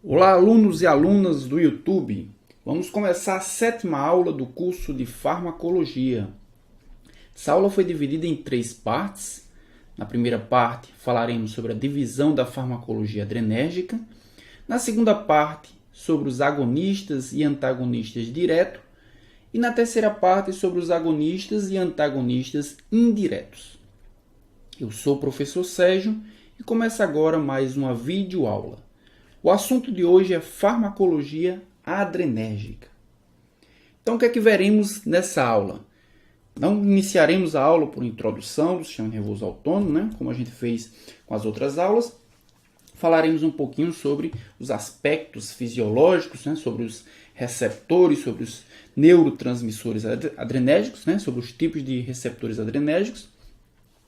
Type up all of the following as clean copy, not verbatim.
Olá, alunos e alunas do YouTube. Vamos começar a 7ª aula do curso de Farmacologia. Essa aula foi dividida em 3 partes. Na primeira parte, falaremos sobre a divisão da farmacologia adrenérgica. Na segunda parte, sobre os agonistas e antagonistas diretos. E na terceira parte, sobre os agonistas e antagonistas indiretos. Eu sou o professor Sérgio e começa agora mais uma videoaula. O assunto de hoje é farmacologia adrenérgica. Então, o que é que veremos nessa aula? Não iniciaremos a aula por introdução do sistema nervoso autônomo, né? Como a gente fez com as outras aulas. Falaremos um pouquinho sobre os aspectos fisiológicos, né? Sobre os receptores, sobre os neurotransmissores adrenérgicos, né? Sobre os tipos de receptores adrenérgicos.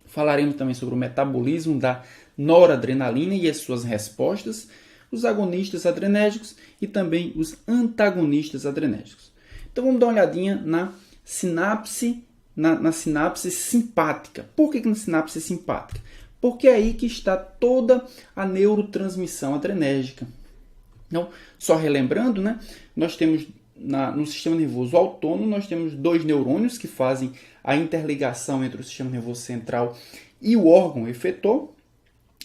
Falaremos também sobre o metabolismo da noradrenalina e as suas respostas, os agonistas adrenérgicos e também os antagonistas adrenérgicos. Então vamos dar uma olhadinha na sinapse, na sinapse simpática. Por que na sinapse simpática? Porque é aí que está toda a neurotransmissão adrenérgica. Então, só relembrando, né, nós temos no sistema nervoso autônomo, nós temos 2 neurônios que fazem a interligação entre o sistema nervoso central e o órgão efetor.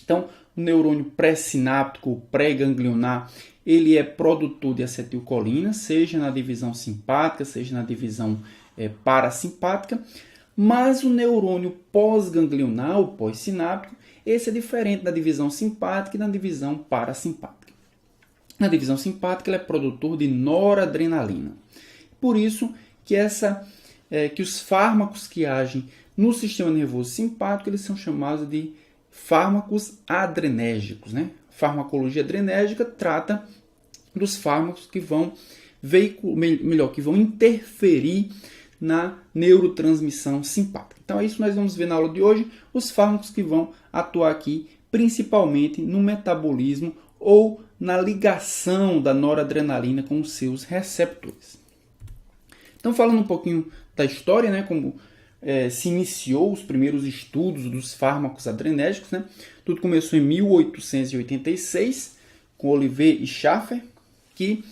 Então, o neurônio pré-sináptico, o pré-ganglionar, ele é produtor de acetilcolina, seja na divisão simpática, seja na divisão parasimpática. Mas o neurônio pós-ganglionar, o pós-sináptico, esse é diferente da divisão simpática e da divisão parasimpática. Na divisão simpática, ele é produtor de noradrenalina. Por isso que, que os fármacos que agem no sistema nervoso simpático, eles são chamados de fármacos adrenérgicos, né? Farmacologia adrenérgica trata dos fármacos que vão que vão interferir na neurotransmissão simpática. Então é isso que nós vamos ver na aula de hoje, os fármacos que vão atuar aqui principalmente no metabolismo ou na ligação da noradrenalina com os seus receptores. Então, falando um pouquinho da história, né, como se iniciou os primeiros estudos dos fármacos adrenérgicos, né? Tudo começou em 1886 com Olivet e Schaffer, que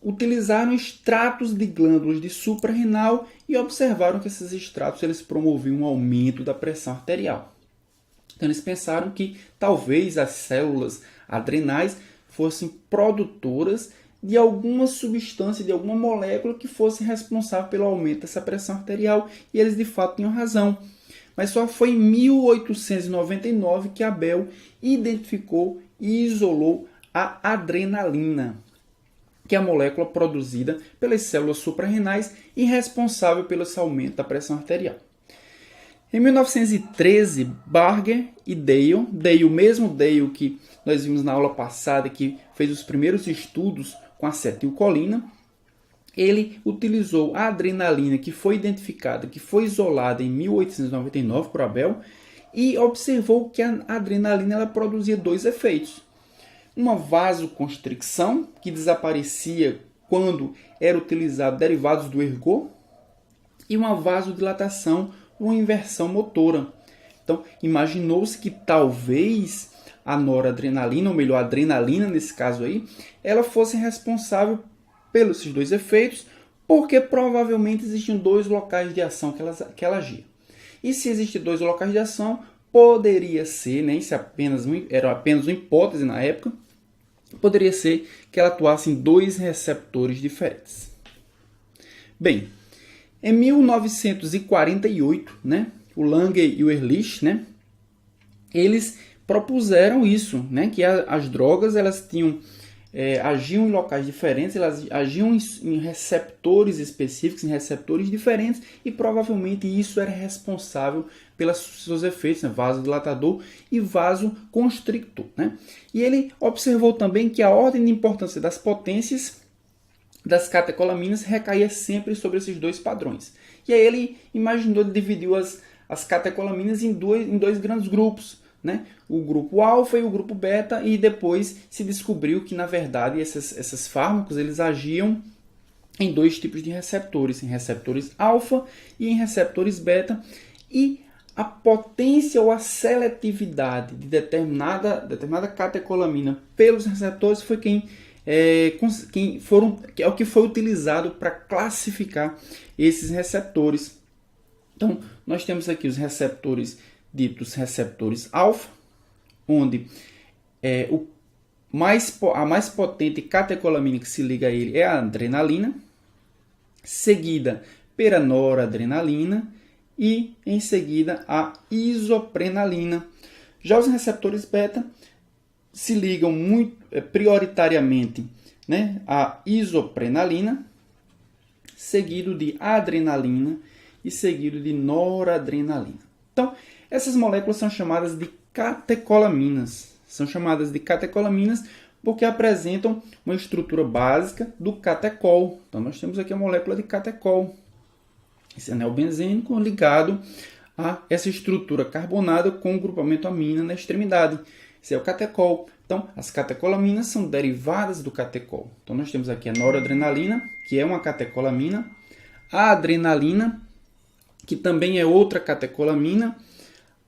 utilizaram extratos de glândulas de suprarrenal e observaram que esses extratos eles promoviam um aumento da pressão arterial. Então eles pensaram que talvez as células adrenais fossem produtoras de alguma substância, de alguma molécula que fosse responsável pelo aumento dessa pressão arterial, e eles de fato tinham razão. Mas só foi em 1899 que Abel identificou e isolou a adrenalina, que é a molécula produzida pelas células suprarrenais e responsável pelo aumento da pressão arterial. Em 1913, Barger e Dale, o mesmo Dale que nós vimos na aula passada, que fez os primeiros estudos com acetilcolina, ele utilizou a adrenalina que foi identificada, que foi isolada em 1899 por Abel, e observou que a adrenalina ela produzia 2 efeitos. Uma vasoconstricção, que desaparecia quando era utilizado derivados do ergot, e uma vasodilatação, uma inversão motora. Então, imaginou-se que talvez a noradrenalina, ou melhor, a adrenalina nesse caso aí, ela fosse responsável pelos esses 2 efeitos, porque provavelmente existiam 2 locais de ação que ela agia. E se existem 2 locais de ação, poderia ser, né, isso era apenas uma hipótese na época, poderia ser que ela atuasse em 2 receptores diferentes. Bem, em 1948, né, o Lange e o Ehrlich, né, eles propuseram isso, né, que as drogas elas agiam em locais diferentes, elas agiam em receptores específicos, em receptores diferentes, e provavelmente isso era responsável pelos seus efeitos, né, vasodilatador e vasoconstrictor, né? E ele observou também que a ordem de importância das potências das catecolaminas recaía sempre sobre esses 2 padrões. E aí ele dividiu as catecolaminas em dois grandes grupos, né? O grupo alfa e o grupo beta, e depois se descobriu que, na verdade, esses fármacos eles agiam em 2 tipos de receptores, em receptores alfa e em receptores beta, e a potência ou a seletividade de determinada catecolamina pelos receptores foi quem que é o que foi utilizado para classificar esses receptores. Então, nós temos aqui os receptores ditos receptores alfa, onde a mais potente catecolamina que se liga a ele é a adrenalina, seguida pela noradrenalina e, em seguida, a isoprenalina. Já os receptores beta se ligam prioritariamente, né, a isoprenalina, seguido de adrenalina e seguido de noradrenalina. Então, essas moléculas são chamadas de catecolaminas. São chamadas de catecolaminas porque apresentam uma estrutura básica do catecol. Então, nós temos aqui a molécula de catecol, esse anel benzênico ligado a essa estrutura carbonada com o grupamento amina na extremidade. Esse é o catecol. Então, as catecolaminas são derivadas do catecol. Então, nós temos aqui a noradrenalina, que é uma catecolamina, a adrenalina, que também é outra catecolamina,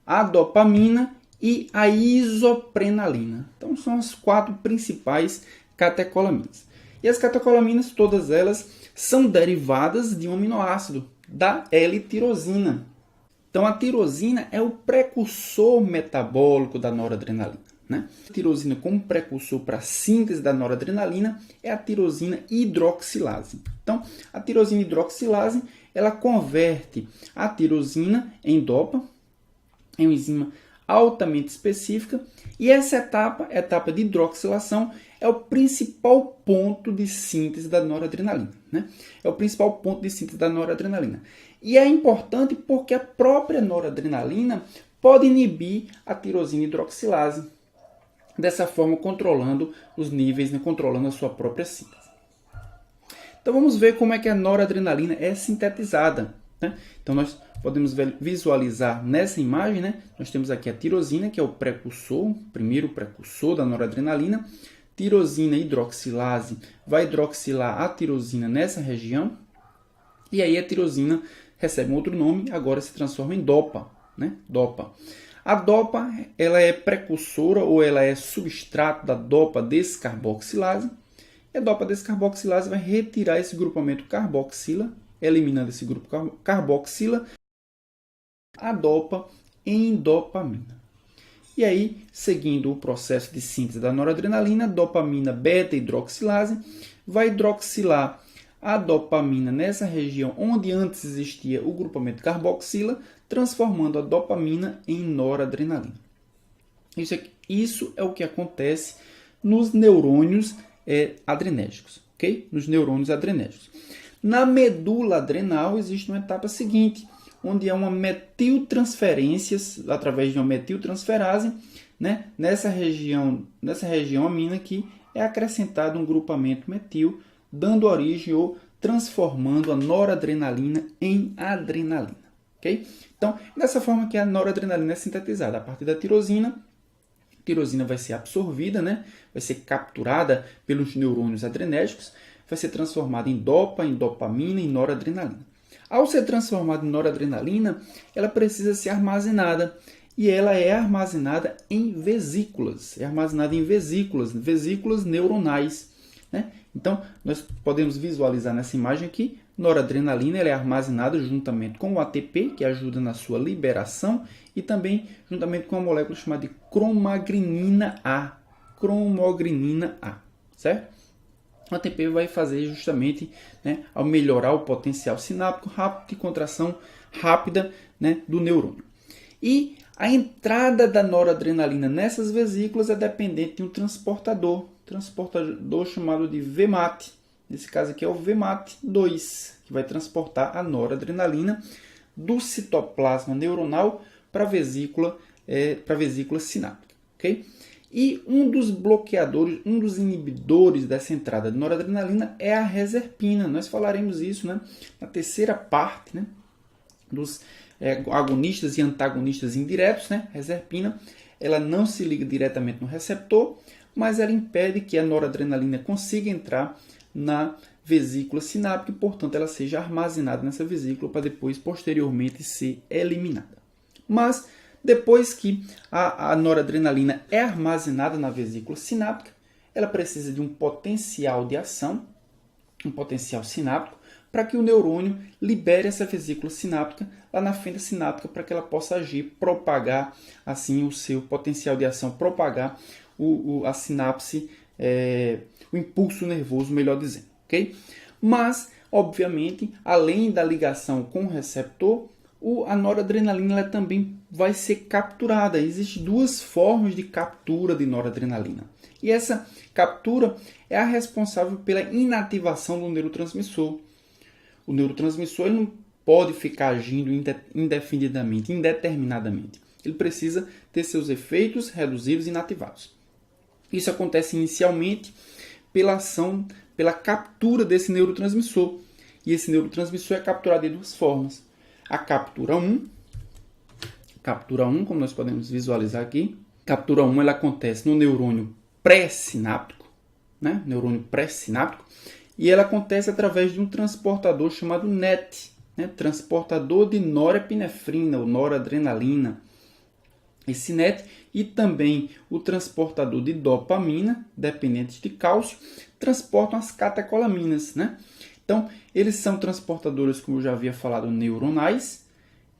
a dopamina e a isoprenalina. Então, são as 4 principais catecolaminas. E as catecolaminas, todas elas, são derivadas de um aminoácido, da L-tirosina. Então, a tirosina é o precursor metabólico da noradrenalina, né? A tirosina como precursor para a síntese da noradrenalina é a tirosina hidroxilase. Então, a tirosina hidroxilase, ela converte a tirosina em dopa, é uma enzima altamente específica, e essa etapa, a etapa de hidroxilação, é o principal ponto de síntese da noradrenalina, né? É o principal ponto de síntese da noradrenalina. E é importante porque a própria noradrenalina pode inibir a tirosina hidroxilase, dessa forma controlando os níveis, né? Controlando a sua própria síntese. Então vamos ver como é que a noradrenalina é sintetizada, né? Então nós podemos visualizar nessa imagem, né? Nós temos aqui a tirosina, que é o precursor, o primeiro precursor da noradrenalina. Tirosina hidroxilase vai hidroxilar a tirosina nessa região. E aí a tirosina recebe um outro nome, agora se transforma em dopa, né? Dopa. A dopa, ela é precursora ou ela é substrato da dopa descarboxilase. E a dopa descarboxilase vai retirar esse grupamento carboxila, eliminando esse grupo carboxila, a dopa em dopamina. E aí, seguindo o processo de síntese da noradrenalina, a dopamina beta-hidroxilase vai hidroxilar a dopamina nessa região onde antes existia o grupamento carboxila, transformando a dopamina em noradrenalina. Isso é o que acontece nos neurônios adrenérgicos, ok? Nos neurônios adrenérgicos. Na medula adrenal existe uma etapa seguinte, onde há uma metiltransferência, através de uma metiltransferase, né? Nessa região amina aqui, é acrescentado um grupamento metil, dando origem ou transformando a noradrenalina em adrenalina. Okay? Então, dessa forma que a noradrenalina é sintetizada a partir da tirosina. A tirosina vai ser absorvida, né? Vai ser capturada pelos neurônios adrenérgicos, vai ser transformada em dopa, em dopamina, em noradrenalina. Ao ser transformada em noradrenalina, ela precisa ser armazenada. E ela é armazenada em vesículas. Vesículas neuronais, né? Então, nós podemos visualizar nessa imagem aqui, noradrenalina ela é armazenada juntamente com o ATP, que ajuda na sua liberação, e também juntamente com a molécula chamada de cromagrinina A. Certo? O ATP vai fazer justamente, né, ao melhorar o potencial sináptico rápido de contração rápida, né, do neurônio. E a entrada da noradrenalina nessas vesículas é dependente de um transportador chamado de VMAT. Nesse caso aqui é o VMAT2, que vai transportar a noradrenalina do citoplasma neuronal para a vesícula sináptica. Okay? E um dos bloqueadores, um dos inibidores dessa entrada de noradrenalina é a reserpina. Nós falaremos isso, né, na terceira parte, né, dos agonistas e antagonistas indiretos, né? Reserpina, ela não se liga diretamente no receptor, mas ela impede que a noradrenalina consiga entrar na vesícula sináptica e, portanto, ela seja armazenada nessa vesícula para depois, posteriormente, ser eliminada. Mas, depois que a noradrenalina é armazenada na vesícula sináptica, ela precisa de um potencial de ação, um potencial sináptico, para que o neurônio libere essa vesícula sináptica lá na fenda sináptica para que ela possa agir, propagar assim o seu potencial de ação, propagar a sinapse, o impulso nervoso, melhor dizendo, ok? Mas, obviamente, além da ligação com o receptor, a noradrenalina ela também vai ser capturada. Existem duas formas de captura de noradrenalina. E essa captura é a responsável pela inativação do neurotransmissor. O neurotransmissor ele não pode ficar agindo indefinidamente, indeterminadamente. Ele precisa ter seus efeitos reduzidos e inativados. Isso acontece inicialmente pela ação, pela captura desse neurotransmissor. E esse neurotransmissor é capturado de duas formas. A captura 1, como nós podemos visualizar aqui. Captura 1 ela acontece no neurônio pré-sináptico, né? Neurônio pré-sináptico. E ela acontece através de um transportador chamado NET, né? Transportador de norepinefrina ou noradrenalina. Esse NET e também o transportador de dopamina, dependentes de cálcio, transportam as catecolaminas, né? Então, eles são transportadores, como eu já havia falado, neuronais.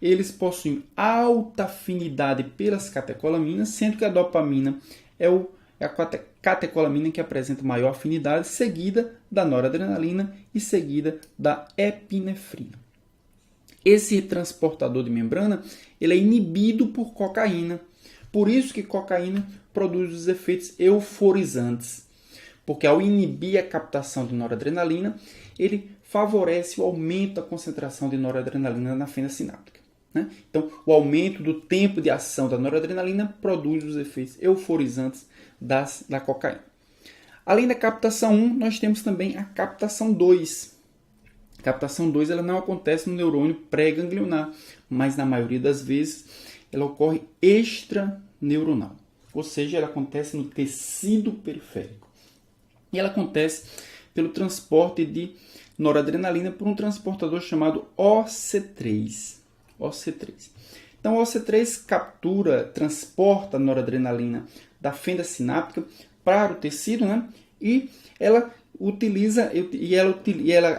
Eles possuem alta afinidade pelas catecolaminas, sendo que a dopamina é a catecolamina que apresenta maior afinidade, seguida da noradrenalina e seguida da epinefrina. Esse transportador de membrana ele é inibido por cocaína. Por isso que cocaína produz os efeitos euforizantes. Porque ao inibir a captação de noradrenalina, ele favorece o aumento da concentração de noradrenalina na fenda sináptica, né? Então, o aumento do tempo de ação da noradrenalina produz os efeitos euforizantes da cocaína. Além da captação 1, nós temos também a captação 2. A captação 2 ela não acontece no neurônio pré-ganglionar, mas na maioria das vezes ela ocorre extraneuronal, ou seja, ela acontece no tecido periférico. E ela acontece pelo transporte de noradrenalina por um transportador chamado OC3. Então, o OC3 transporta a noradrenalina da fenda sináptica para o tecido, né? E ela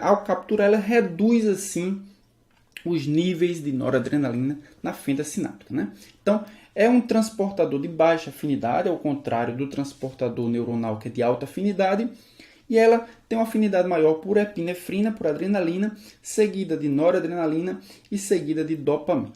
ao capturar, ela reduz assim os níveis de noradrenalina na fenda sináptica, né? Então, é um transportador de baixa afinidade, ao contrário do transportador neuronal que é de alta afinidade, e ela tem uma afinidade maior por epinefrina, por adrenalina, seguida de noradrenalina e seguida de dopamina.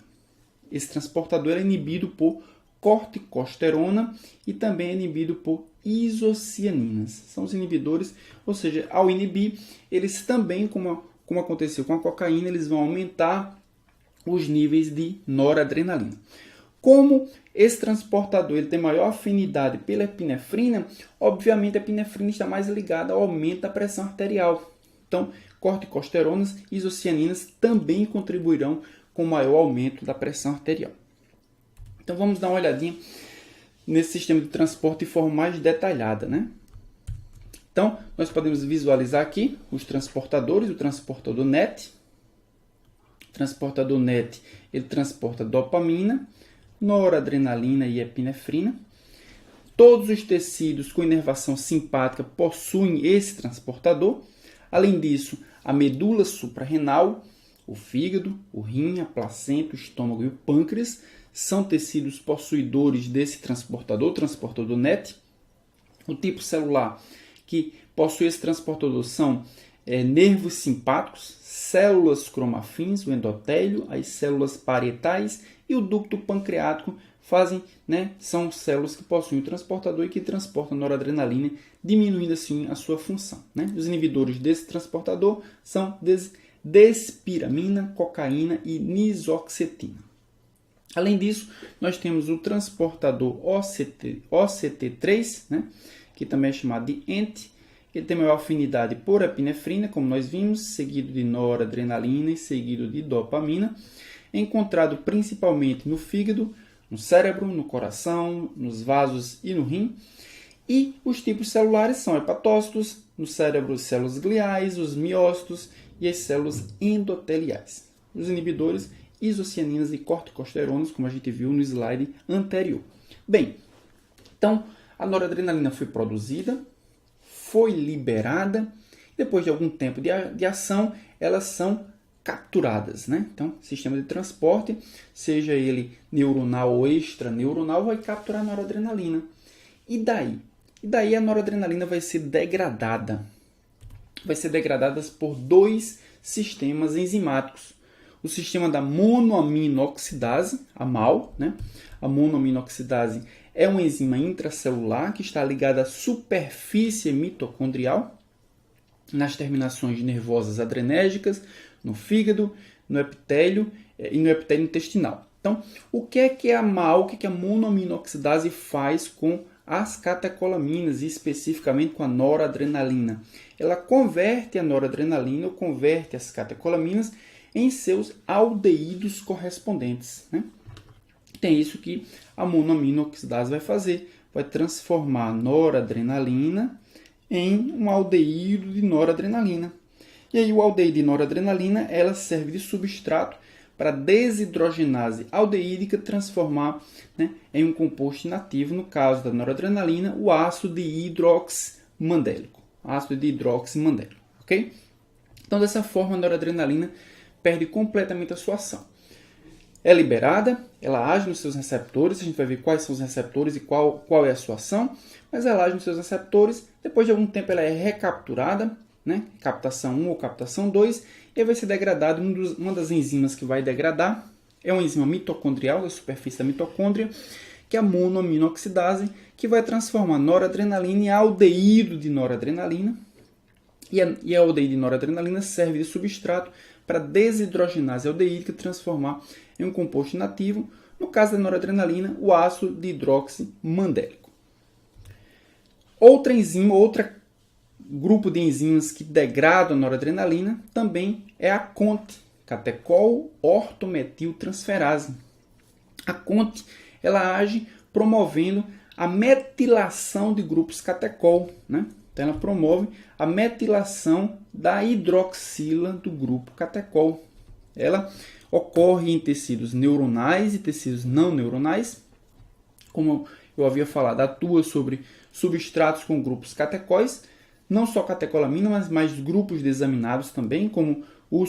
Esse transportador é inibido por corticosterona e também é inibido por isocianinas. São os inibidores, ou seja, ao inibir, eles também, como aconteceu com a cocaína, eles vão aumentar os níveis de noradrenalina. Como esse transportador ele tem maior afinidade pela epinefrina, obviamente a epinefrina está mais ligada ao aumento da pressão arterial. Então, corticosteronas e isocianinas também contribuirão com o maior aumento da pressão arterial. Então, vamos dar uma olhadinha nesse sistema de transporte de forma mais detalhada, né? Então, nós podemos visualizar aqui os transportadores, o transportador NET. O transportador NET, ele transporta dopamina, noradrenalina e epinefrina. Todos os tecidos com inervação simpática possuem esse transportador. Além disso, a medula suprarrenal, o fígado, o rim, a placenta, o estômago e o pâncreas são tecidos possuidores desse transportador, o transportador NET. O tipo celular que possui esse transportador são nervos simpáticos, células cromafins, o endotélio, as células parietais e o ducto pancreático são células que possuem o transportador e que transportam noradrenalina, diminuindo assim a sua função, né? Os inibidores desse transportador são despiramina, cocaína e nisoxetina. Além disso, nós temos o transportador OCT3, né? Que também é chamado de ENT. Ele tem maior afinidade por epinefrina, como nós vimos, seguido de noradrenalina e seguido de dopamina, encontrado principalmente no fígado, no cérebro, no coração, nos vasos e no rim. E os tipos celulares são hepatócitos, no cérebro, as células gliais, os miócitos e as células endoteliais. Os inibidores, isocianinas e corticosteronas, como a gente viu no slide anterior. Bem, então a noradrenalina foi produzida, foi liberada, depois de algum tempo de ação, elas são capturadas, né? Então, sistema de transporte, seja ele neuronal ou extraneuronal, vai capturar a noradrenalina. E daí? E daí a noradrenalina vai ser degradada. Vai ser degradada por dois sistemas enzimáticos. O sistema da monoaminoxidase, a MAO, né? A monoaminoxidase é uma enzima intracelular que está ligada à superfície mitocondrial, nas terminações nervosas adrenérgicas, no fígado, no epitélio e no epitélio intestinal. Então, o que é a MAO, o que é a monoaminoxidase faz com as catecolaminas e especificamente com a noradrenalina? Ela converte a noradrenalina ou converte as catecolaminas em seus aldeídos correspondentes, né? Tem isso que a monoaminoxidase vai fazer, vai transformar a noradrenalina em um aldeído de noradrenalina. E aí o aldeído de noradrenalina ela serve de substrato para a desidrogenase aldeídica transformar, né, em um composto inativo, no caso da noradrenalina, o ácido dihidroximandélico. Ácido dihidroximandélico, ok? Então, dessa forma, a noradrenalina perde completamente a sua ação. É liberada, ela age nos seus receptores, a gente vai ver quais são os receptores e qual é a sua ação, mas ela age nos seus receptores, depois de algum tempo ela é recapturada, né? Captação 1 ou captação 2, e aí vai ser degradado. Uma das enzimas que vai degradar é uma enzima mitocondrial, da superfície da mitocôndria, que é a monoaminoxidase, que vai transformar noradrenalina em aldeído de noradrenalina, e a aldeído de noradrenalina serve de substrato para desidrogenase aldeídica transformar em um composto inativo, no caso da noradrenalina, o ácido dihidroximandélico. Outra enzima, outro grupo de enzimas que degradam a noradrenalina também é a CONT, catecol-ortometiltransferase. A CONT ela age promovendo a metilação de grupos catecol, né? Então, ela promove a metilação da hidroxila do grupo catecol. Ela ocorre em tecidos neuronais e tecidos não neuronais. Como eu havia falado, atua sobre substratos com grupos catecóis, não só catecolamina, mas mais grupos desaminados também, como o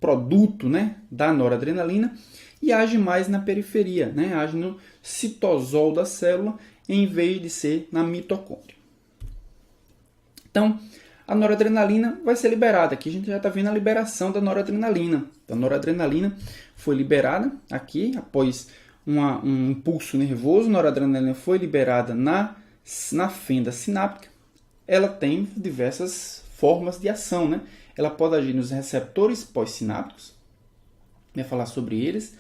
produto, né, da noradrenalina, e age mais na periferia, né, age no citosol da célula, em vez de ser na mitocôndria. Então, a noradrenalina vai ser liberada. Aqui a gente já está vendo a liberação da noradrenalina. A noradrenalina foi liberada aqui, após um impulso nervoso. A noradrenalina foi liberada na fenda sináptica. Ela tem diversas formas de ação, né? Ela pode agir nos receptores pós-sinápticos. Vai falar sobre eles.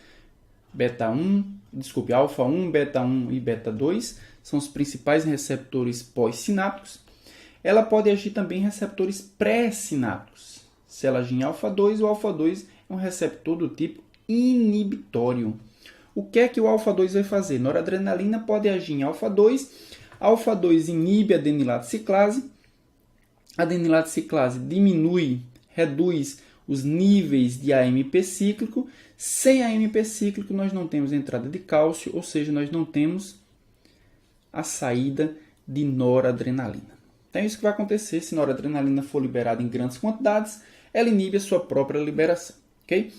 Alfa 1, beta 1 e beta 2 são os principais receptores pós-sinápticos. Ela pode agir também em receptores pré-sinápticos. Se ela agir em alfa 2, o alfa 2 é um receptor do tipo inibitório. O que é que o alfa 2 vai fazer? Noradrenalina pode agir em alfa 2. Alfa 2 inibe a adenilato ciclase. A adenilato ciclase reduz os níveis de AMP cíclico. Sem AMP cíclico, nós não temos entrada de cálcio, ou seja, nós não temos a saída de noradrenalina. Então é isso que vai acontecer se a noradrenalina for liberada em grandes quantidades, ela inibe a sua própria liberação, ok?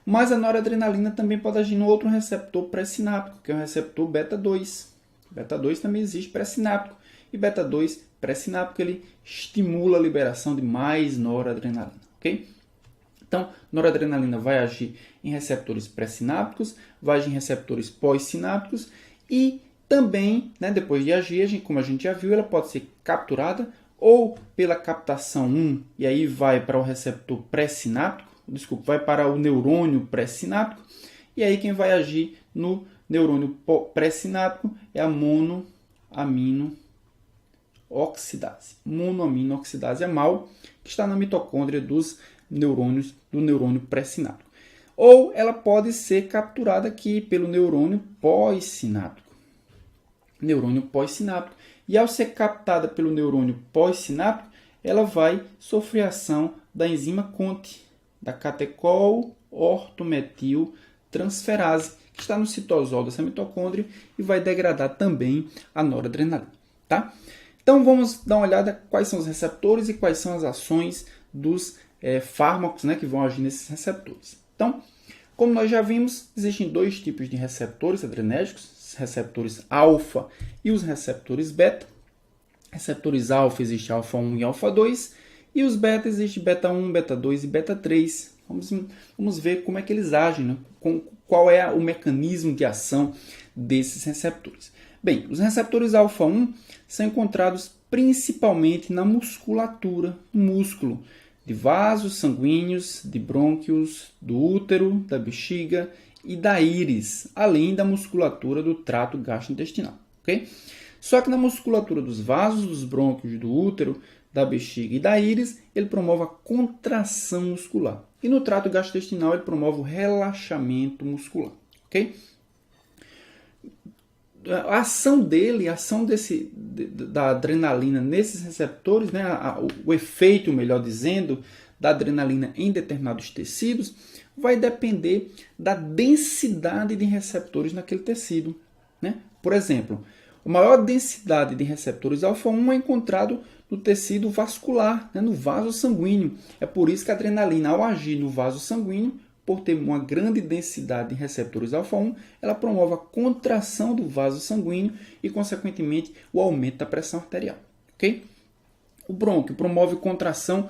Mas a noradrenalina também pode agir no outro receptor pré-sináptico, que é o receptor beta 2. Beta 2 também existe pré-sináptico, e beta 2 pré-sináptico ele estimula a liberação de mais noradrenalina, ok? Então, noradrenalina vai agir em receptores pré-sinápticos, vai agir em receptores pós-sinápticos e também, né, depois de agir, como a gente já viu, ela pode ser capturada ou pela captação 1, e aí vai para o receptor pré-sináptico, vai para o neurônio pré-sináptico, e aí quem vai agir no neurônio pré-sináptico é a monoaminoxidase. Monoaminoxidase é MAO, que está na mitocôndria do neurônio pré-sináptico. Ou ela pode ser capturada aqui pelo neurônio pós-sináptico. Neurônio pós-sináptico. E ao ser captada pelo neurônio pós-sináptico, ela vai sofrer ação da enzima CONT, da catecol-ortometiltransferase, que está no citosol dessa mitocôndria e vai degradar também a noradrenalina, tá? Então vamos dar uma olhada quais são os receptores e quais são as ações dos fármacos, né, que vão agir nesses receptores. Então, como nós já vimos, existem dois tipos de receptores adrenérgicos, os receptores alfa e os receptores beta. Receptores alfa existe alfa 1 e alfa 2, e os beta existe beta 1, beta 2 e beta 3. Vamos ver como é que eles agem, né? Qual é o mecanismo de ação desses receptores. Bem, os receptores alfa 1 são encontrados principalmente na musculatura, no músculo, de vasos sanguíneos, de brônquios, do útero, da bexiga e da íris, além da musculatura do trato gastrointestinal. Okay? Só que na musculatura dos vasos, dos brônquios, do útero, da bexiga e da íris, ele promove a contração muscular. E no trato gastrointestinal, ele promove o relaxamento muscular. Okay? A ação dele, a ação da adrenalina nesses receptores, né, o efeito, melhor dizendo, da adrenalina em determinados tecidos, vai depender da densidade de receptores naquele tecido. Né? Por exemplo, a maior densidade de receptores alfa-1 é encontrado no tecido vascular, né, no vaso sanguíneo. É por isso que a adrenalina, ao agir no vaso sanguíneo, por ter uma grande densidade de receptores alfa-1, ela promove a contração do vaso sanguíneo e, consequentemente, o aumento da pressão arterial. Okay? O brônquio promove contração,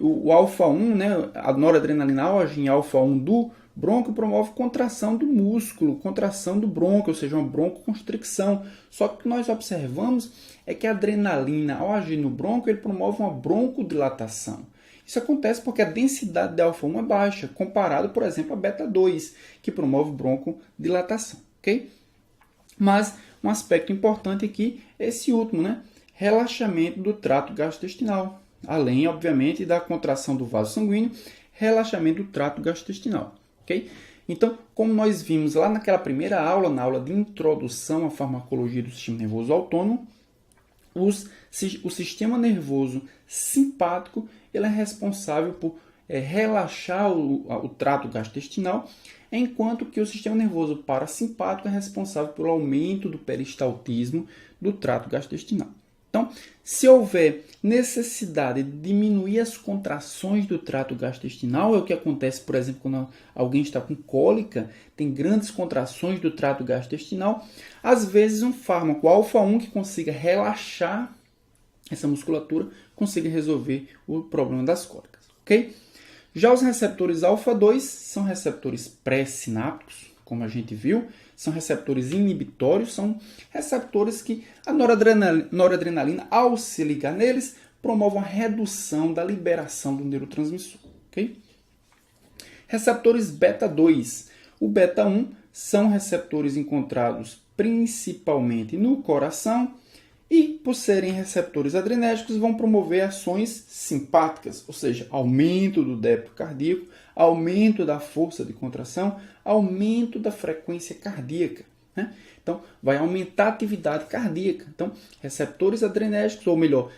o alfa-1, né, a noradrenalina ao agir em alfa-1 do brônquio promove contração do músculo, contração do brônquio, ou seja, uma broncoconstricção. Só que o que nós observamos é que a adrenalina, ao agir no brônquio, ele promove uma broncodilatação. Isso acontece porque a densidade de alfa-1 é baixa, comparado, por exemplo, a beta-2, que promove broncodilatação. Okay? Mas um aspecto importante aqui é esse último, né? Relaxamento do trato gastrointestinal. Além, obviamente, da contração do vaso sanguíneo, relaxamento do trato gastrointestinal. Okay? Então, como nós vimos lá naquela primeira aula, na aula de introdução à farmacologia do sistema nervoso autônomo, o sistema nervoso simpático ele é responsável por relaxar o trato gastrointestinal, enquanto que o sistema nervoso parasimpático é responsável pelo aumento do peristaltismo do trato gastrointestinal. Então, se houver necessidade de diminuir as contrações do trato gastrointestinal, é o que acontece, por exemplo, quando alguém está com cólica, tem grandes contrações do trato gastrointestinal, às vezes um fármaco alfa-1 que consiga relaxar essa musculatura, consiga resolver o problema das cólicas. Okay? Já os receptores alfa-2 são receptores pré-sinápticos, como a gente viu, são receptores inibitórios, são receptores que a noradrenalina, ao se ligar neles, promove uma redução da liberação do neurotransmissor. Okay? Receptores beta-2. O beta-1 são receptores encontrados principalmente no coração e, por serem receptores adrenérgicos, vão promover ações simpáticas, ou seja, aumento do débito cardíaco, aumento da força de contração, aumento da frequência cardíaca. Né? Então, vai aumentar a atividade cardíaca. Então, receptores adrenérgicos, ou melhor,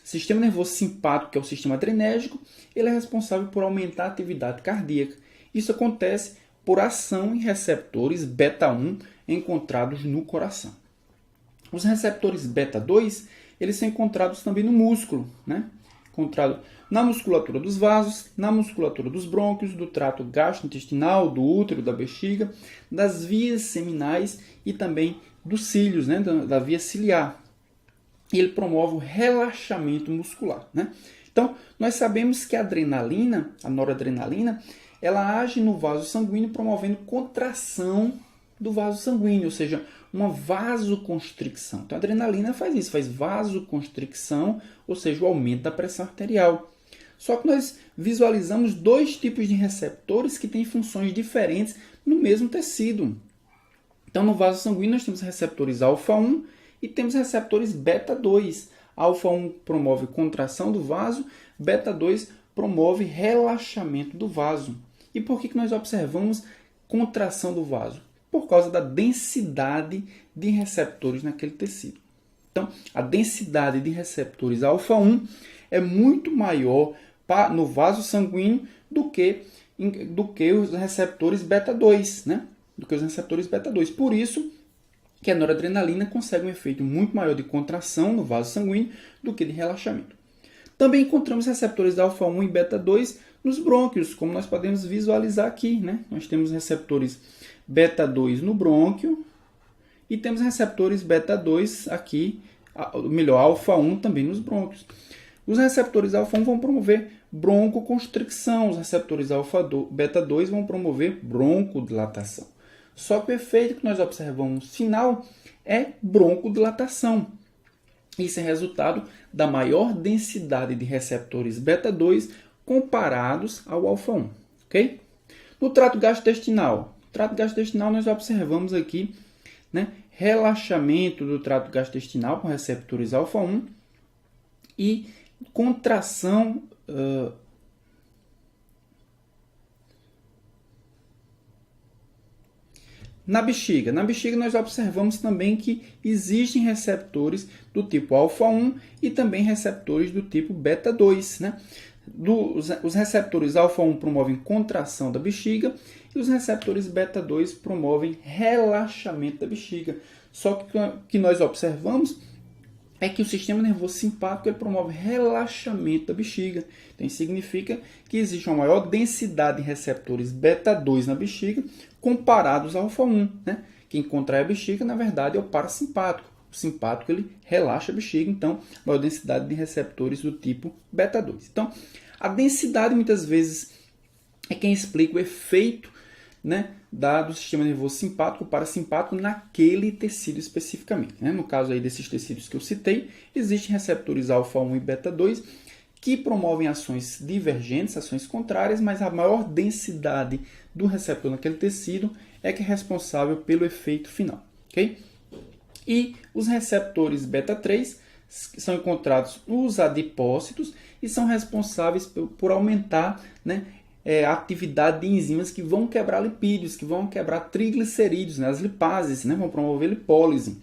sistema nervoso simpático, que é o sistema adrenérgico, ele é responsável por aumentar a atividade cardíaca. Isso acontece por ação em receptores beta-1 encontrados no coração. Os receptores beta-2, eles são encontrados também no músculo, né? Encontrado na musculatura dos vasos, na musculatura dos brônquios, do trato gastrointestinal, do útero, da bexiga, das vias seminais e também dos cílios, né? Da via ciliar. E ele promove o relaxamento muscular, né? Então, nós sabemos que a adrenalina, a noradrenalina, ela age no vaso sanguíneo promovendo contração do vaso sanguíneo, ou seja, uma vasoconstricção. Então, a adrenalina faz isso, faz vasoconstricção, ou seja, o aumento da pressão arterial. Só que nós visualizamos dois tipos de receptores que têm funções diferentes no mesmo tecido. Então, no vaso sanguíneo, nós temos receptores alfa-1 e temos receptores beta-2. Alfa-1 promove contração do vaso, beta-2 promove relaxamento do vaso. E por que nós observamos contração do vaso? Por causa da densidade de receptores naquele tecido. Então, a densidade de receptores alfa-1 é muito maior no vaso sanguíneo do que os receptores beta-2, né? Do que os receptores beta-2. Por isso que a noradrenalina consegue um efeito muito maior de contração no vaso sanguíneo do que de relaxamento. Também encontramos receptores alfa-1 e beta-2 nos brônquios, como nós podemos visualizar aqui, né? Nós temos receptores beta-2 no brônquio e temos receptores beta-2 aqui, melhor, alfa-1 também nos brônquios. Os receptores alfa-1 vão promover broncoconstricção, os receptores beta-2 vão promover broncodilatação. Só que o efeito que nós observamos final é broncodilatação. Isso é resultado da maior densidade de receptores beta-2 comparados ao alfa-1. Okay? No trato gastrointestinal, nós observamos aqui, né, relaxamento do trato gastrointestinal com receptores alfa-1 e contração na bexiga. Na bexiga nós observamos também que existem receptores do tipo alfa-1 e também receptores do tipo beta-2, né? Os receptores alfa-1 promovem contração da bexiga e os receptores beta-2 promovem relaxamento da bexiga. Só que o que nós observamos é que o sistema nervoso simpático ele promove relaxamento da bexiga. Então, isso significa que existe uma maior densidade de receptores beta-2 na bexiga comparados ao alfa-1. Né? Quem contrai a bexiga, na verdade, é o parasimpático. O simpático ele relaxa a bexiga, então, maior densidade de receptores do tipo beta-2. Então, a densidade, muitas vezes, é quem explica o efeito, né, do sistema nervoso simpático, parasimpático, naquele tecido especificamente. Né? No caso aí desses tecidos que eu citei, existem receptores alfa-1 e beta-2 que promovem ações divergentes, ações contrárias, mas a maior densidade do receptor naquele tecido é que é responsável pelo efeito final. Okay? E os receptores beta-3 são encontrados nos adipócitos e são responsáveis por aumentar, né, a atividade de enzimas que vão quebrar lipídios, que vão quebrar triglicerídeos, né, as lipases, né, vão promover lipólise.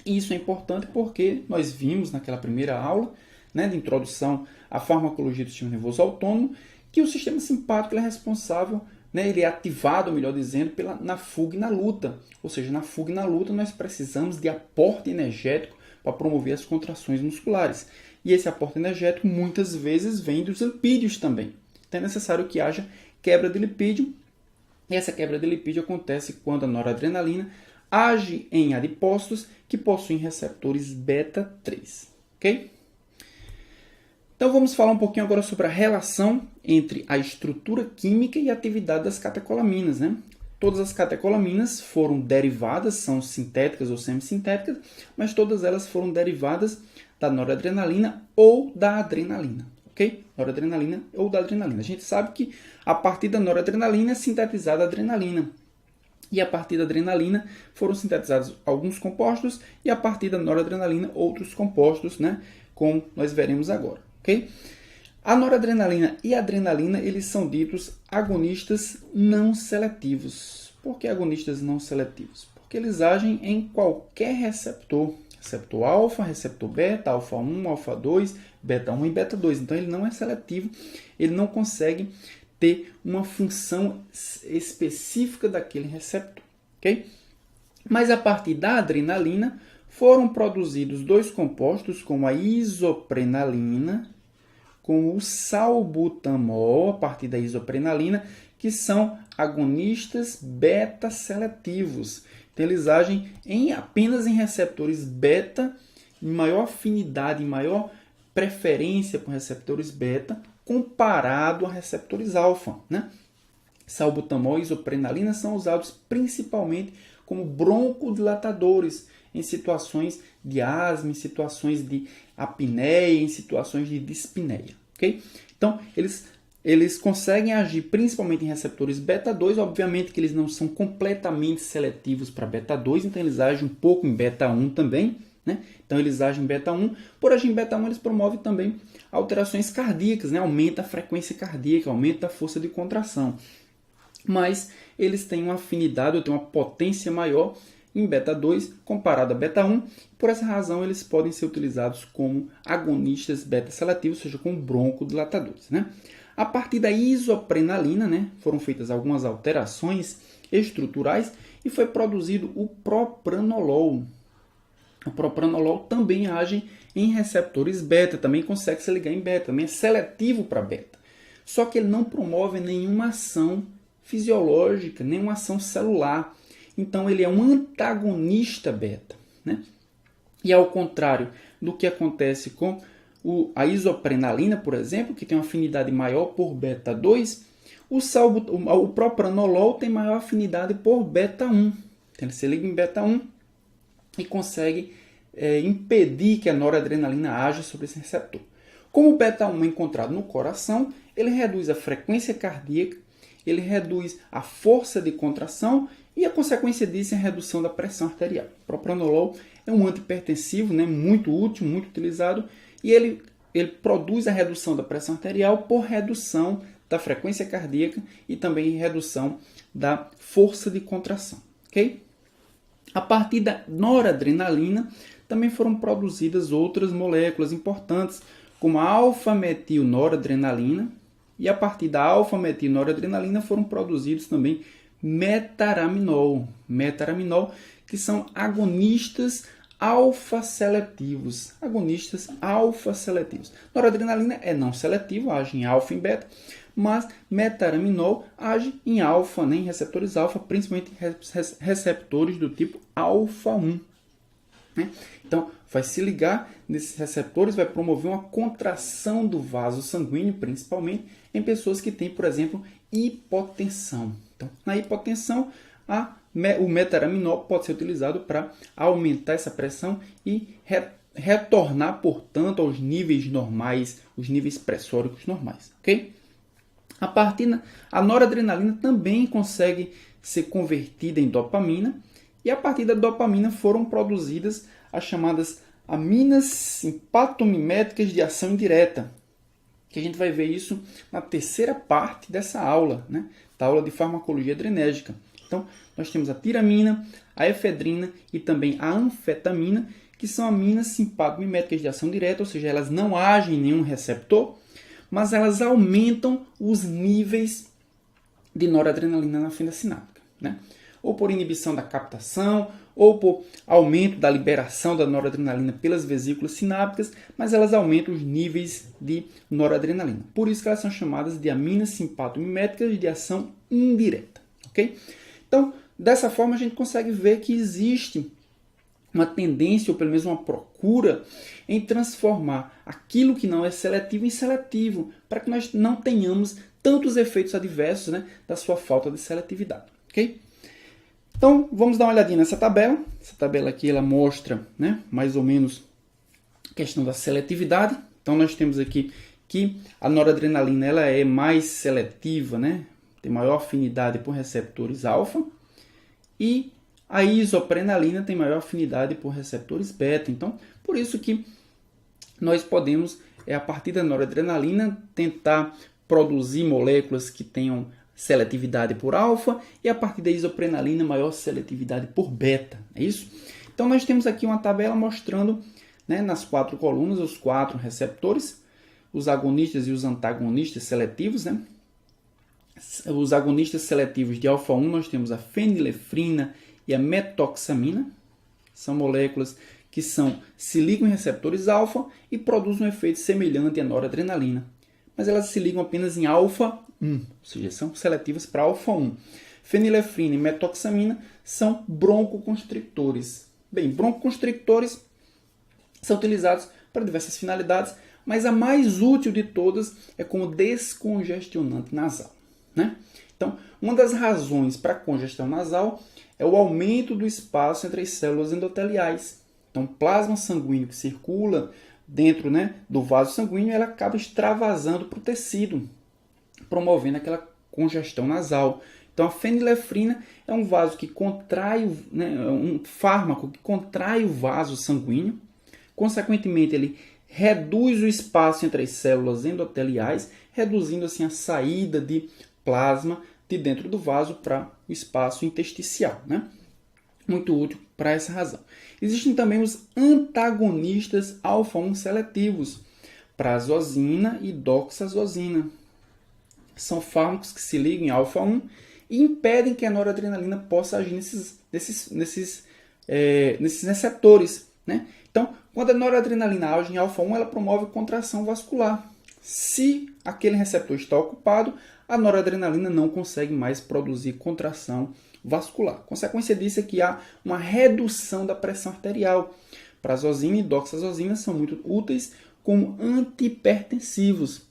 E isso é importante porque nós vimos naquela primeira aula, né, de introdução à farmacologia do sistema nervoso autônomo, que o sistema simpático é responsável, né, ele é ativado, melhor dizendo, na fuga e na luta. Ou seja, na fuga e na luta nós precisamos de aporte energético para promover as contrações musculares. E esse aporte energético muitas vezes vem dos lipídios também. Então é necessário que haja quebra de lipídio. E essa quebra de lipídio acontece quando a noradrenalina age em adipócitos que possuem receptores beta-3. Ok? Então vamos falar um pouquinho agora sobre a relação entre a estrutura química e a atividade das catecolaminas, né? Todas as catecolaminas foram derivadas, são sintéticas ou semissintéticas, mas todas elas foram derivadas da noradrenalina ou da adrenalina. Ok? Noradrenalina ou da adrenalina. A gente sabe que a partir da noradrenalina é sintetizada a adrenalina. E a partir da adrenalina foram sintetizados alguns compostos e a partir da noradrenalina outros compostos, né? Como nós veremos agora. Ok? A noradrenalina e a adrenalina eles são ditos agonistas não seletivos. Por que agonistas não seletivos? Porque eles agem em qualquer receptor. Receptor alfa, receptor beta, alfa-1, alfa-2, beta-1 e beta-2. Então, ele não é seletivo, ele não consegue ter uma função específica daquele receptor. Okay? Mas, a partir da adrenalina, foram produzidos dois compostos, como a isoprenalina, com o salbutamol, a partir da isoprenalina, que são agonistas beta-seletivos. Então, eles agem apenas em receptores beta, em maior afinidade, em maior preferência por receptores beta, comparado a receptores alfa. Né? Salbutamol e isoprenalina são usados principalmente como broncodilatadores em situações de asma, em situações de apneia, em situações de dispneia. Okay? Então, eles conseguem agir principalmente em receptores beta-2, obviamente que eles não são completamente seletivos para beta-2, então eles agem um pouco em beta-1 também, né? Então eles agem em beta-1, por agir em beta-1 eles promovem também alterações cardíacas, né? Aumenta a frequência cardíaca, aumenta a força de contração, mas eles têm uma afinidade, ou têm uma potência maior em beta-2 comparado a beta-1, por essa razão eles podem ser utilizados como agonistas beta-seletivos, ou seja, como broncodilatadores, né? A partir da isoprenalina, né, foram feitas algumas alterações estruturais e foi produzido o propranolol. O propranolol também age em receptores beta, também consegue se ligar em beta, também é seletivo para beta. Só que ele não promove nenhuma ação fisiológica, nenhuma ação celular. Então ele é um antagonista beta, né? E ao contrário do que acontece com a isoprenalina, por exemplo, que tem uma afinidade maior por beta 2, o propranolol tem maior afinidade por beta 1. Então ele se liga em beta 1 e consegue impedir que a noradrenalina haja sobre esse receptor. Como o beta 1 é encontrado no coração, ele reduz a frequência cardíaca, ele reduz a força de contração e a consequência disso é a redução da pressão arterial. O propranolol é um antihipertensivo, né, muito útil, muito utilizado, e ele produz a redução da pressão arterial por redução da frequência cardíaca e também redução da força de contração. Okay? A partir da noradrenalina também foram produzidas outras moléculas importantes, como a alfa-metilnoradrenalina, e a partir da alfa-metilnoradrenalina foram produzidos também metaraminol, que são agonistas alfa-seletivos. Noradrenalina é não seletivo, age em alfa e em beta, mas metaraminol age em alfa, né, em receptores alfa, principalmente receptores do tipo alfa 1. Né? Então, vai se ligar nesses receptores, vai promover uma contração do vaso sanguíneo, principalmente em pessoas que têm, por exemplo, hipotensão. Então, na hipotensão, o metaraminol pode ser utilizado para aumentar essa pressão e retornar, portanto, aos níveis normais, os níveis pressóricos normais. Okay? A noradrenalina também consegue ser convertida em dopamina, e a partir da dopamina foram produzidas as chamadas aminas simpatomiméticas de ação indireta, que a gente vai ver isso na terceira parte dessa aula, né? Da aula de farmacologia adrenérgica. Então, nós temos a tiramina, a efedrina e também a anfetamina, que são aminas simpatomiméticas de ação direta, ou seja, elas não agem em nenhum receptor, mas elas aumentam os níveis de noradrenalina na fenda sináptica, né? Ou por inibição da captação, ou por aumento da liberação da noradrenalina pelas vesículas sinápticas, mas elas aumentam os níveis de noradrenalina. Por isso que elas são chamadas de aminas simpatomiméticas de ação indireta. Okay? Então, dessa forma, a gente consegue ver que existe uma tendência, ou pelo menos uma procura, em transformar aquilo que não é seletivo em seletivo, para que nós não tenhamos tantos efeitos adversos, né, da sua falta de seletividade. Okay? Então, vamos dar uma olhadinha nessa tabela. Essa tabela aqui ela mostra, né, mais ou menos a questão da seletividade. Então, nós temos aqui que a noradrenalina ela é mais seletiva, né, tem maior afinidade por receptores alfa, e a isoprenalina tem maior afinidade por receptores beta. Então, por isso que nós podemos, a partir da noradrenalina, tentar produzir moléculas que tenham seletividade por alfa e a partir da isoprenalina maior seletividade por beta. É isso? Então nós temos aqui uma tabela mostrando, né, nas 4 colunas os 4 receptores, os agonistas e os antagonistas seletivos. Né? Os agonistas seletivos de alfa 1 nós temos a fenilefrina e a metoxamina. São moléculas que se ligam em receptores alfa e produzem um efeito semelhante à noradrenalina. Mas elas se ligam apenas em alfa 1, ou seja, são seletivas para alfa 1. Fenilefrina e metoxamina são broncoconstrictores. Bem, broncoconstrictores são utilizados para diversas finalidades, mas a mais útil de todas é como descongestionante nasal. Né? Então, uma das razões para a congestão nasal é o aumento do espaço entre as células endoteliais. Então, plasma sanguíneo que circula dentro, né, do vaso sanguíneo, ela acaba extravasando para o tecido, promovendo aquela congestão nasal. Então, a fenilefrina é um vaso que contrai, né, um fármaco que contrai o vaso sanguíneo. Consequentemente, ele reduz o espaço entre as células endoteliais, reduzindo assim a saída de plasma de dentro do vaso para o espaço intersticial, né? Muito útil para essa razão. Existem também os antagonistas alfa-1 seletivos, prazosina e doxazosina. São fármacos que se ligam em alfa-1 e impedem que a noradrenalina possa agir nesses receptores, né? Então, quando a noradrenalina age em alfa-1, ela promove contração vascular. Se aquele receptor está ocupado, a noradrenalina não consegue mais produzir contração vascular. Consequência disso é que há uma redução da pressão arterial. Prazosina e doxazosina são muito úteis como antihipertensivos,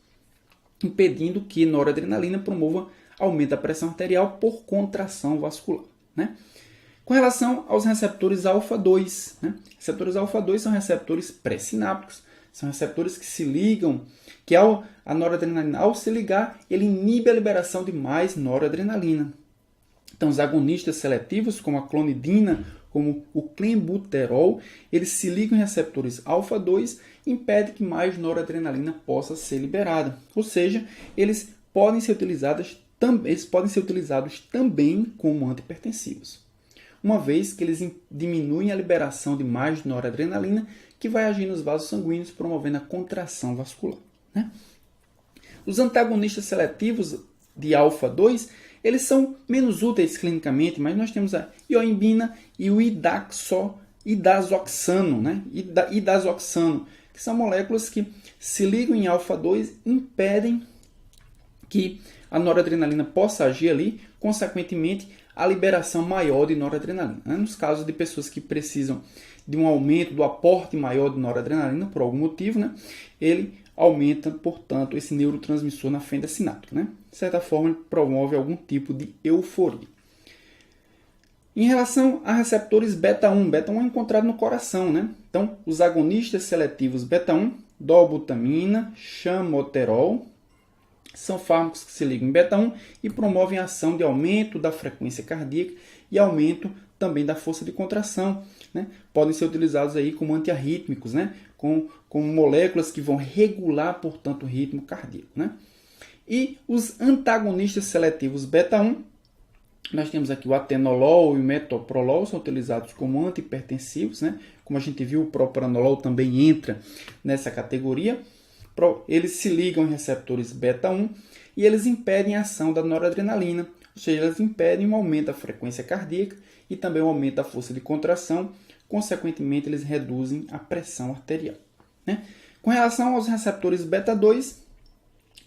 impedindo que noradrenalina promova aumento da pressão arterial por contração vascular, né? Com relação aos receptores alfa-2, né? Receptores alfa-2 são receptores pré-sinápticos, são receptores que se ligam, que a noradrenalina, ao se ligar, ele inibe a liberação de mais noradrenalina. Então, os agonistas seletivos, como a clonidina, como o clenbuterol, eles se ligam em receptores alfa-2 e impedem que mais noradrenalina possa ser liberada. Ou seja, eles podem ser utilizados também como antihipertensivos, uma vez que eles diminuem a liberação de mais noradrenalina, que vai agir nos vasos sanguíneos, promovendo a contração vascular, né? Os antagonistas seletivos de alfa-2, eles são menos úteis clinicamente, mas nós temos a ioimbina e o idazoxano, né? Idazoxano, que são moléculas que se ligam em alfa-2 e impedem que a noradrenalina possa agir ali, consequentemente, a liberação maior de noradrenalina, né? Nos casos de pessoas que precisam de um aumento do aporte maior de noradrenalina, por algum motivo, né? Ele aumenta, portanto, esse neurotransmissor na fenda sináptica, né? De certa forma, ele promove algum tipo de euforia. Em relação a receptores beta-1, beta-1 é encontrado no coração, né? Então, os agonistas seletivos beta-1, dobutamina, chamoterol, são fármacos que se ligam em beta-1 e promovem a ação de aumento da frequência cardíaca e aumento também da força de contração, né? Podem ser utilizados aí como antiarrítmicos, né? Com moléculas que vão regular, portanto, o ritmo cardíaco, né? E os antagonistas seletivos beta-1, nós temos aqui o atenolol e o metoprolol, são utilizados como antihipertensivos, né? Como a gente viu, o propranolol também entra nessa categoria. Eles se ligam em receptores beta-1 e eles impedem a ação da noradrenalina, ou seja, eles impedem um aumento da frequência cardíaca e também um aumento da força de contração, consequentemente eles reduzem a pressão arterial, né? Com relação aos receptores beta-2,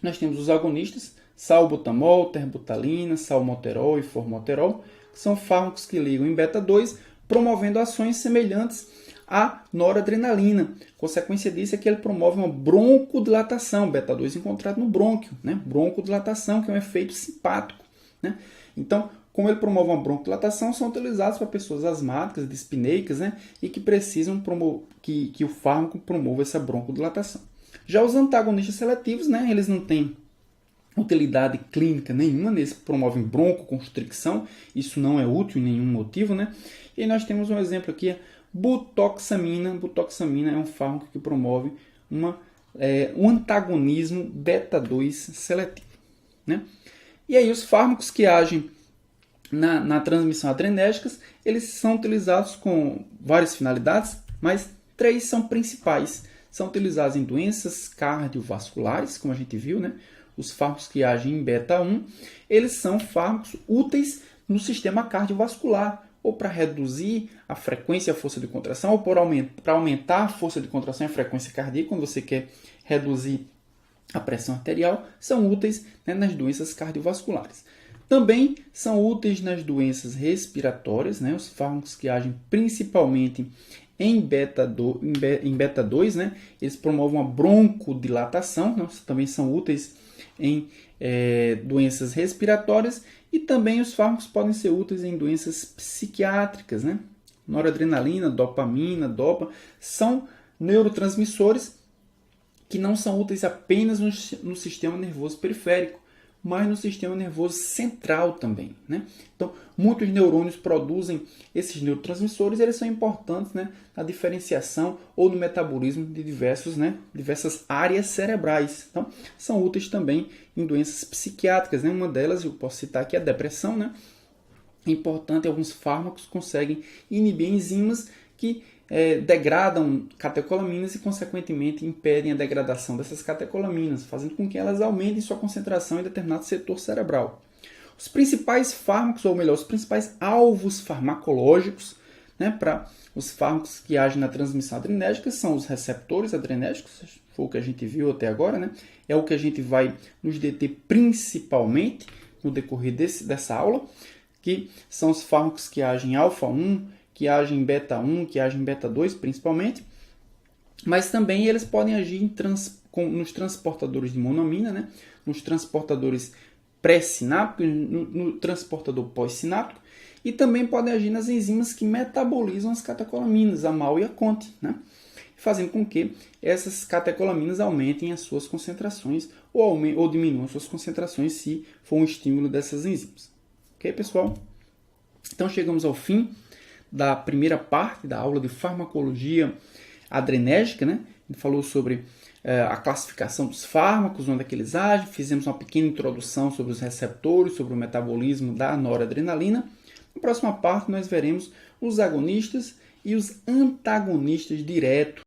nós temos os agonistas, salbutamol, terbutalina, salmoterol e formoterol, que são fármacos que ligam em beta-2, promovendo ações semelhantes à noradrenalina. Consequência disso é que ele promove uma broncodilatação, beta-2 encontrado no brônquio, né? Broncodilatação, que é um efeito simpático, né? Então, como ele promove uma broncodilatação, são utilizados para pessoas asmáticas, dispneicas, né? E que precisam que o fármaco promova essa broncodilatação. Já os antagonistas seletivos, né? Eles não têm utilidade clínica nenhuma, eles promovem broncoconstricção, isso não é útil em nenhum motivo, né? E nós temos um exemplo aqui, butoxamina. Butoxamina é um fármaco que promove um antagonismo beta-2 seletivo, né? E aí os fármacos que agem na transmissão adrenérgica, eles são utilizados com várias finalidades, mas 3 são principais. São utilizados em doenças cardiovasculares, como a gente viu, né? Os fármacos que agem em beta-1, eles são fármacos úteis no sistema cardiovascular, ou para reduzir a frequência e a força de contração, ou para aumentar a força de contração e a frequência cardíaca, quando você quer reduzir a pressão arterial, são úteis, né, nas doenças cardiovasculares. Também são úteis nas doenças respiratórias, né, os fármacos que agem principalmente em beta-2, né, eles promovem uma broncodilatação, né, também são úteis em doenças respiratórias, e também os fármacos podem ser úteis em doenças psiquiátricas, né? Noradrenalina, dopamina, dopa, são neurotransmissores que não são úteis apenas no sistema nervoso periférico, mas no sistema nervoso central também, né? Então, muitos neurônios produzem esses neurotransmissores e eles são importantes, né, na diferenciação ou no metabolismo de diversas áreas cerebrais. Então, são úteis também em doenças psiquiátricas, né? Uma delas, eu posso citar aqui, a depressão, né? É importante, alguns fármacos conseguem inibir enzimas que degradam catecolaminas e, consequentemente, impedem a degradação dessas catecolaminas, fazendo com que elas aumentem sua concentração em determinado setor cerebral. Os principais fármacos, ou melhor, os principais alvos farmacológicos, né, para os fármacos que agem na transmissão adrenérgica são os receptores adrenérgicos, foi o que a gente viu até agora, né? É o que a gente vai nos deter principalmente no decorrer dessa aula, que são os fármacos que agem em alfa-1, que agem em beta-1, que agem em beta-2 principalmente, mas também eles podem agir nos transportadores de monoamina, né? Nos transportadores pré-sinápticos, no transportador pós-sináptico, e também podem agir nas enzimas que metabolizam as catecolaminas, a MAO e a CONT, né? Fazendo com que essas catecolaminas aumentem as suas concentrações ou diminuam as suas concentrações se for um estímulo dessas enzimas. Ok, pessoal? Então chegamos ao fim da primeira parte da aula de farmacologia adrenérgica, né? A gente falou sobre a classificação dos fármacos, onde é que eles agem, fizemos uma pequena introdução sobre os receptores, sobre o metabolismo da noradrenalina. Na próxima parte nós veremos os agonistas e os antagonistas diretos